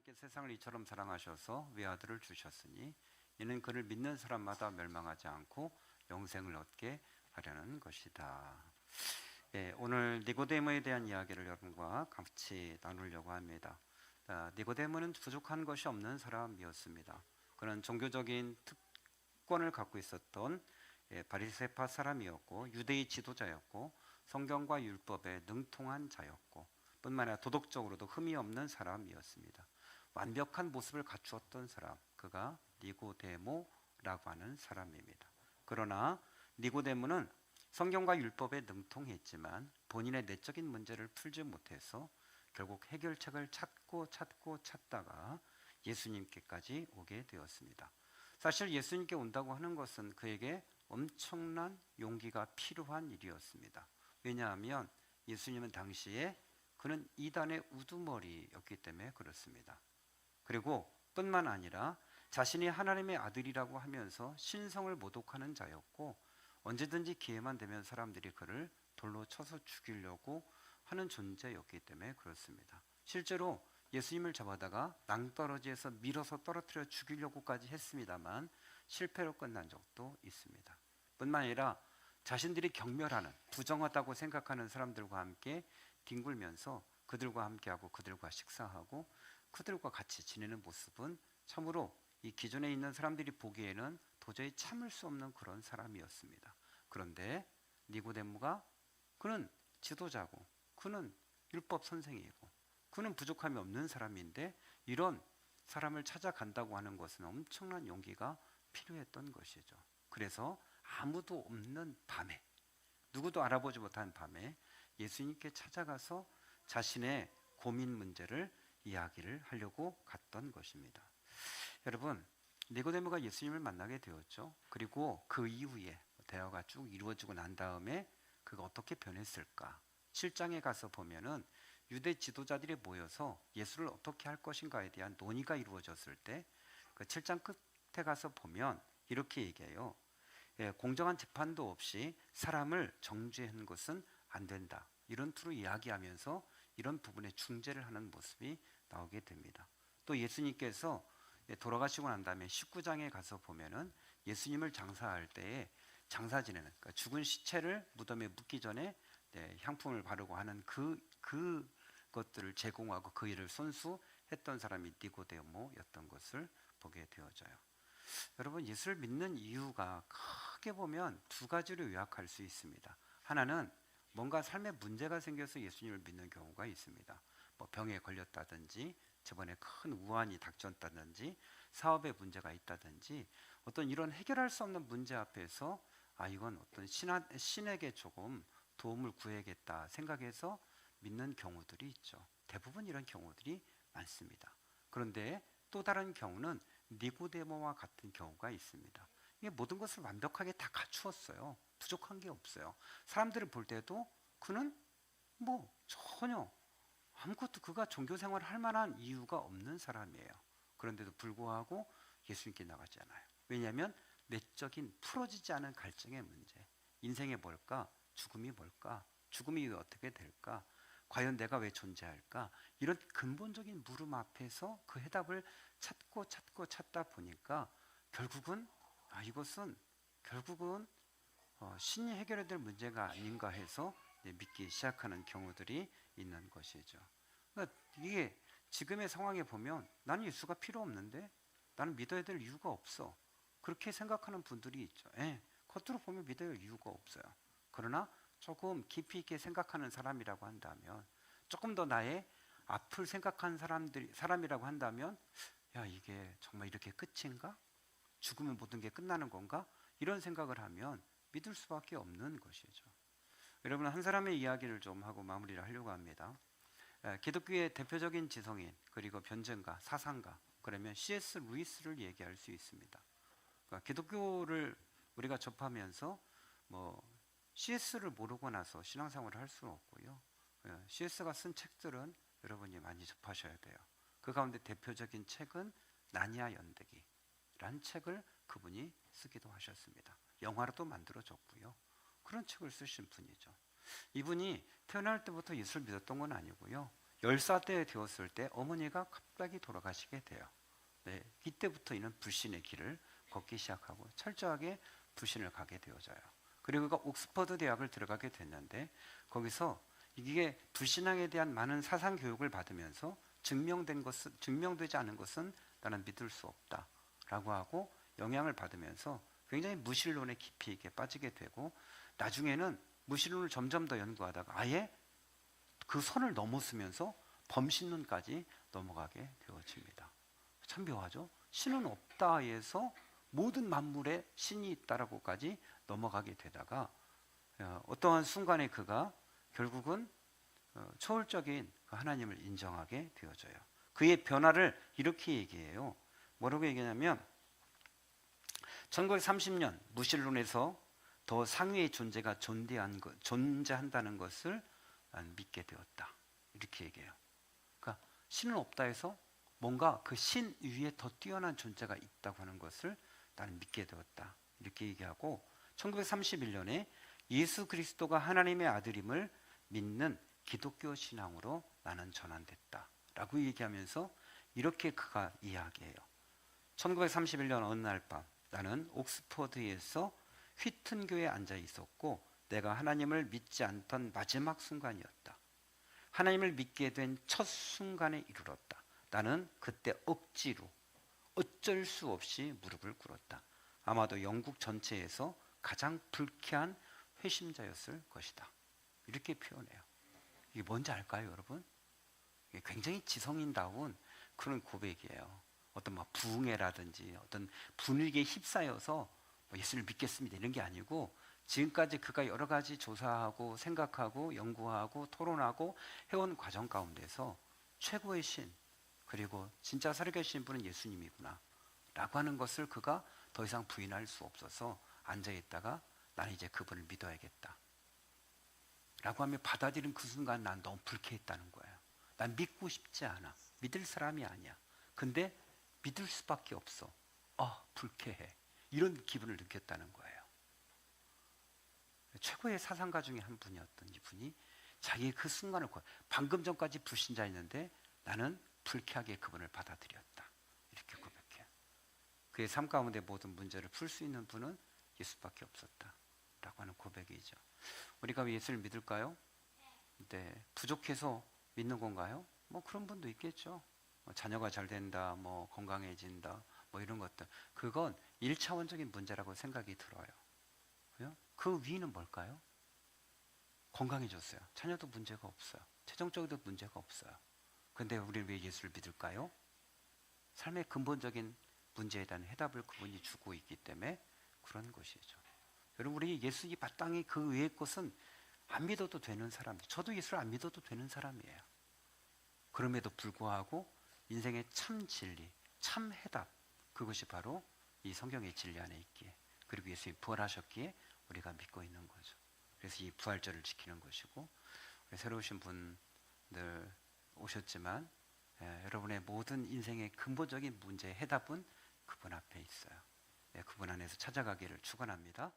하나님께 세상을 이처럼 사랑하셔서 외아들을 주셨으니 이는 그를 믿는 사람마다 멸망하지 않고 영생을 얻게 하려는 것이다. 오늘 니고데모에 대한 이야기를 여러분과 같이 나누려고 합니다. 니고데모는 부족한 것이 없는 사람이었습니다. 그는 종교적인 특권을 갖고 있었던 바리새파 사람이었고 유대의 지도자였고 성경과 율법에 능통한 자였고 뿐만 아니라 도덕적으로도 흠이 없는 사람이었습니다. 완벽한 모습을 갖추었던 사람, 그가 니고데모라고 하는 사람입니다. 그러나 니고데모는 성경과 율법에 능통했지만 본인의 내적인 문제를 풀지 못해서 결국 해결책을 찾다가 예수님께까지 오게 되었습니다. 사실 예수님께 온다고 하는 것은 그에게 엄청난 용기가 필요한 일이었습니다. 왜냐하면 예수님은 당시에 그는 이단의 우두머리였기 때문에 그렇습니다. 그리고 뿐만 아니라 자신이 하나님의 아들이라고 하면서 신성을 모독하는 자였고 언제든지 기회만 되면 사람들이 그를 돌로 쳐서 죽이려고 하는 존재였기 때문에 그렇습니다. 실제로 예수님을 잡아다가 낭떠러지에서 밀어서 떨어뜨려 죽이려고까지 했습니다만 실패로 끝난 적도 있습니다. 뿐만 아니라 자신들이 경멸하는 부정하다고 생각하는 사람들과 함께 뒹굴면서 그들과 함께하고 그들과 식사하고 그들과 같이 지내는 모습은 참으로 이 기존에 있는 사람들이 보기에는 도저히 참을 수 없는 그런 사람이었습니다. 그런데 니고데모가 그는 지도자고 그는 율법 선생이고 그는 부족함이 없는 사람인데 이런 사람을 찾아간다고 하는 것은 엄청난 용기가 필요했던 것이죠. 그래서 아무도 없는 밤에 누구도 알아보지 못한 밤에 예수님께 찾아가서 자신의 고민 문제를 이야기를 하려고 갔던 것입니다. 여러분, 니고데모가 예수님을 만나게 되었죠. 그리고 그 이후에 대화가 쭉 이루어지고 난 다음에 그가 어떻게 변했을까? 7장에 가서 보면은 유대 지도자들이 모여서 예수를 어떻게 할 것인가에 대한 논의가 이루어졌을 때 그 7장 끝에 가서 보면 이렇게 얘기해요. 공정한 재판도 없이 사람을 정죄한 것은 안 된다. 이런 투로 이야기하면서 이런 부분에 중재를 하는 모습이 나오게 됩니다. 또 예수님께서 돌아가시고 난 다음에 19장에 가서 보면은 예수님을 장사할 때에 장사 지내는 그러니까 죽은 시체를 무덤에 묻기 전에 향품을 바르고 하는 그것들을 제공하고 그 일을 손수했던 사람이 니고데모였던 것을 보게 되어져요. 여러분, 예수를 믿는 이유가 크게 보면 두 가지로 요약할 수 있습니다. 하나는 뭔가 삶에 문제가 생겨서 예수님을 믿는 경우가 있습니다. 뭐 병에 걸렸다든지 저번에 큰 우환이 닥쳤다든지 사업에 문제가 있다든지 어떤 이런 해결할 수 없는 문제 앞에서 이건 어떤 신에게 조금 도움을 구해야겠다 생각해서 믿는 경우들이 있죠. 대부분 이런 경우들이 많습니다. 그런데 또 다른 경우는 니고데모와 같은 경우가 있습니다. 이게 모든 것을 완벽하게 다 갖추었어요. 부족한 게 없어요. 사람들을 볼 때도 그는 뭐 전혀 아무것도 그가 종교 생활을 할 만한 이유가 없는 사람이에요. 그런데도 불구하고 예수님께 나가지 않아요. 왜냐하면 내적인 풀어지지 않은 갈증의 문제, 인생이 뭘까? 죽음이 뭘까? 죽음이 어떻게 될까? 과연 내가 왜 존재할까? 이런 근본적인 물음 앞에서 그 해답을 찾다 보니까 결국은 이것은 결국은 신이 해결해야 될 문제가 아닌가 해서 믿기 시작하는 경우들이 있는 것이죠. 그러니까 이게 지금의 상황에 보면 나는 예수가 필요 없는데 나는 믿어야 될 이유가 없어. 그렇게 생각하는 분들이 있죠. 겉으로 보면 믿어야 할 이유가 없어요. 그러나 조금 깊이 있게 생각하는 사람이라고 한다면 조금 더 나의 앞을 생각한 사람이라고 한다면 이게 정말 이렇게 끝인가? 죽으면 모든 게 끝나는 건가? 이런 생각을 하면 믿을 수밖에 없는 것이죠. 여러분, 한 사람의 이야기를 좀 하고 마무리를 하려고 합니다. 기독교의 대표적인 지성인 그리고 변증가, 사상가 그러면 C.S. 루이스를 얘기할 수 있습니다. 그러니까 기독교를 우리가 접하면서 C.S.를 모르고 나서 신앙생활을 할 수는 없고요. C.S.가 쓴 책들은 여러분이 많이 접하셔야 돼요. 그 가운데 대표적인 책은 나니아 연대기라는 책을 그분이 쓰기도 하셨습니다. 영화로도 만들어졌고요. 그런 책을 쓰신 분이죠. 이분이 태어날 때부터 예수를 믿었던 건 아니고요. 14대 되었을 때 어머니가 갑자기 돌아가시게 돼요. 네, 이때부터 이는 불신의 길을 걷기 시작하고 철저하게 불신을 가게 되어져요. 그리고 그가 옥스퍼드 대학을 들어가게 됐는데 거기서 이게 불신앙에 대한 많은 사상 교육을 받으면서 증명되지 않은 것은 나는 믿을 수 없다라고 하고 영향을 받으면서 굉장히 무신론에 깊이 있게 빠지게 되고 나중에는 무신론을 점점 더 연구하다가 아예 그 선을 넘어서면서 범신론까지 넘어가게 되어집니다. 참 묘하죠? 신은 없다에서 모든 만물에 신이 있다라고까지 넘어가게 되다가 어떠한 순간에 그가 결국은 초월적인 하나님을 인정하게 되어져요. 그의 변화를 이렇게 얘기해요. 뭐라고 얘기하냐면 1930년 무신론에서 더 상위의 존재가 존재한다는 것을 난 믿게 되었다. 이렇게 얘기해요. 그러니까 신은 없다 해서 뭔가 그 신 위에 더 뛰어난 존재가 있다고 하는 것을 나는 믿게 되었다. 이렇게 얘기하고 1931년에 예수 그리스도가 하나님의 아들임을 믿는 기독교 신앙으로 나는 전환됐다. 라고 얘기하면서 이렇게 그가 이야기해요. 1931년 어느 날 밤 나는 옥스퍼드에서 휘튼교에 앉아 있었고 내가 하나님을 믿지 않던 마지막 순간이었다. 하나님을 믿게 된 첫 순간에 이르렀다. 나는 그때 억지로 어쩔 수 없이 무릎을 꿇었다. 아마도 영국 전체에서 가장 불쾌한 회심자였을 것이다. 이렇게 표현해요. 이게 뭔지 알까요, 여러분? 이게 굉장히 지성인다운 그런 고백이에요. 어떤 막 부흥회라든지 어떤 분위기에 휩싸여서 예수를 믿겠습니다 이런 게 아니고 지금까지 그가 여러 가지 조사하고 생각하고 연구하고 토론하고 해온 과정 가운데서 최고의 신 그리고 진짜 살아계신 분은 예수님이구나 라고 하는 것을 그가 더 이상 부인할 수 없어서 앉아있다가 나는 이제 그분을 믿어야겠다 라고 하며 받아들인 그 순간 난 너무 불쾌했다는 거예요. 난 믿고 싶지 않아. 믿을 사람이 아니야. 근데 믿을 수밖에 없어. 불쾌해. 이런 기분을 느꼈다는 거예요. 최고의 사상가 중에 한 분이었던 이분이 자기의 그 순간을 방금 전까지 불신자였는데 나는 불쾌하게 그분을 받아들였다. 이렇게 고백해요. 그의 삶 가운데 모든 문제를 풀 수 있는 분은 예수밖에 없었다. 라고 하는 고백이죠. 우리가 예수를 믿을까요? 네. 부족해서 믿는 건가요? 그런 분도 있겠죠. 자녀가 잘 된다, 건강해진다, 이런 것들. 그건 1차원적인 문제라고 생각이 들어요. 그 위는 뭘까요? 건강해졌어요. 자녀도 문제가 없어요. 재정적으로도 문제가 없어요. 근데 우리는 왜 예수를 믿을까요? 삶의 근본적인 문제에 대한 해답을 그분이 주고 있기 때문에 그런 것이죠. 여러분, 우리 예수 이 마땅히 그 외의 것은 안 믿어도 되는 사람들. 저도 예수를 안 믿어도 되는 사람이에요. 그럼에도 불구하고 인생의 참 진리, 참 해답, 그것이 바로 이 성경의 진리 안에 있기에, 그리고 예수님이 부활하셨기에 우리가 믿고 있는 거죠. 그래서 이 부활절을 지키는 것이고, 새로 오신 분들 오셨지만 여러분의 모든 인생의 근본적인 문제의 해답은 그분 앞에 있어요. 그분 안에서 찾아가기를 축원합니다.